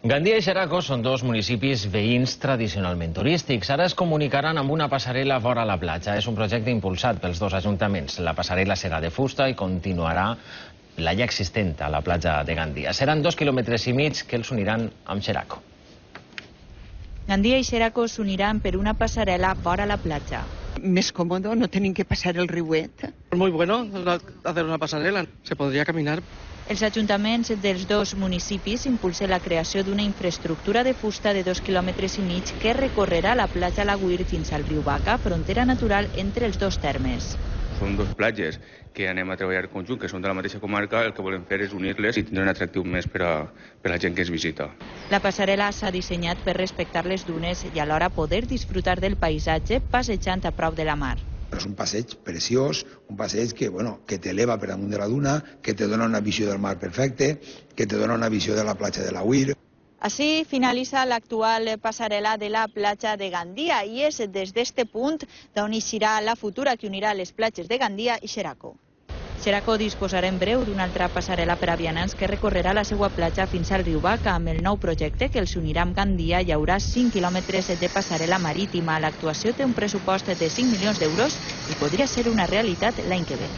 Gandia i Xeraco són dos municipis veïns tradicionalment turístics. Ara es comunicaran amb una passarel·la vora la platja. És un projecte impulsat pels dos ajuntaments. La passarel·la serà de fusta i continuarà la ja existent a la platja de Gandia. Seran 2,5 quilòmetres que els uniran amb Xeraco. Gandia y Xeraco s'uniran per una passarel·la vora la platja. Més cómodo, no tienen que pasar el riuet. Muy bueno hacer una pasarela, se podría caminar. Els ajuntaments dels dos municipis impulsen la creació d'una infraestructura de fusta de 2,5 quilòmetres que recorrerà la platja Laguir fins al riu Baca, frontera natural entre els dos termes. Són dues platges que anem a treballar conjunt, que són de la mateixa comarca. El que volem fer és unir-les i tindre un atractiu més per a la gent que es visita. La passarel·la s'ha dissenyat per respectar les dunes i alhora poder disfrutar del paisatge passejant a prop de la mar. És un passeig preciós, un passeig que t'eleva per damunt de la duna, que te dona una visió del mar perfecte, que te dona una visió de la platja de l'Agüir. Així finalitza l'actual passarel·la de la platja de Gandia i és des d'este punt d'on eixirà la futura que unirà les platges de Gandia i Xeraco. Xeraco disposarà en breu d'una altra passarel·la per a vianants que recorrerà la seva platja fins al riu Baca. Amb el nou projecte que els unirà amb Gandia hi haurà 5 quilòmetres de passarel·la marítima. L'actuació té un pressupost de 5 milions d'euros i podria ser una realitat l'any que ve.